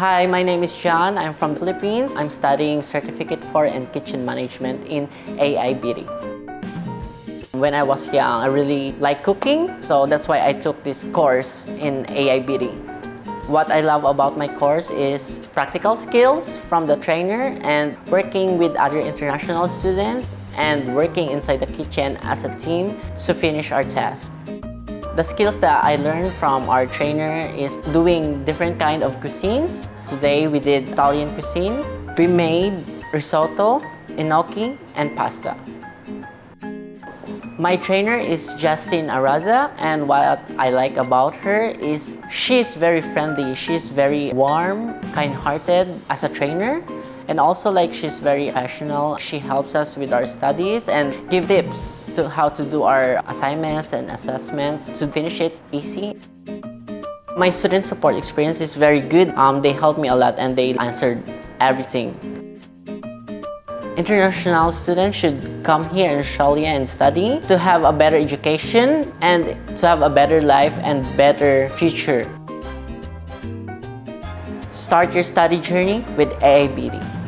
Hi, my name is John. I'm from the Philippines. I'm studying Certificate for and Kitchen Management in AIBT. When I was young, I really liked cooking, so that's why I took this course in AIBT. What I love about my course is practical skills from the trainer and working with other international students and working inside the kitchen as a team to finish our task. The skills that I learned from our trainer is doing different kind of cuisines. Today we did Italian cuisine. We made risotto, gnocchi, and pasta. My trainer is Justine Arada, and what I like about her is she's very friendly. She's very warm, kind-hearted as a trainer. And also she's very professional. She helps us with our studies and give tips to how to do our assignments and assessments to finish it easy. My student support experience is very good. They helped me a lot and they answered everything. International students should come here in Australia and study to have a better education and to have a better life and better future. Start your study journey with AIBT.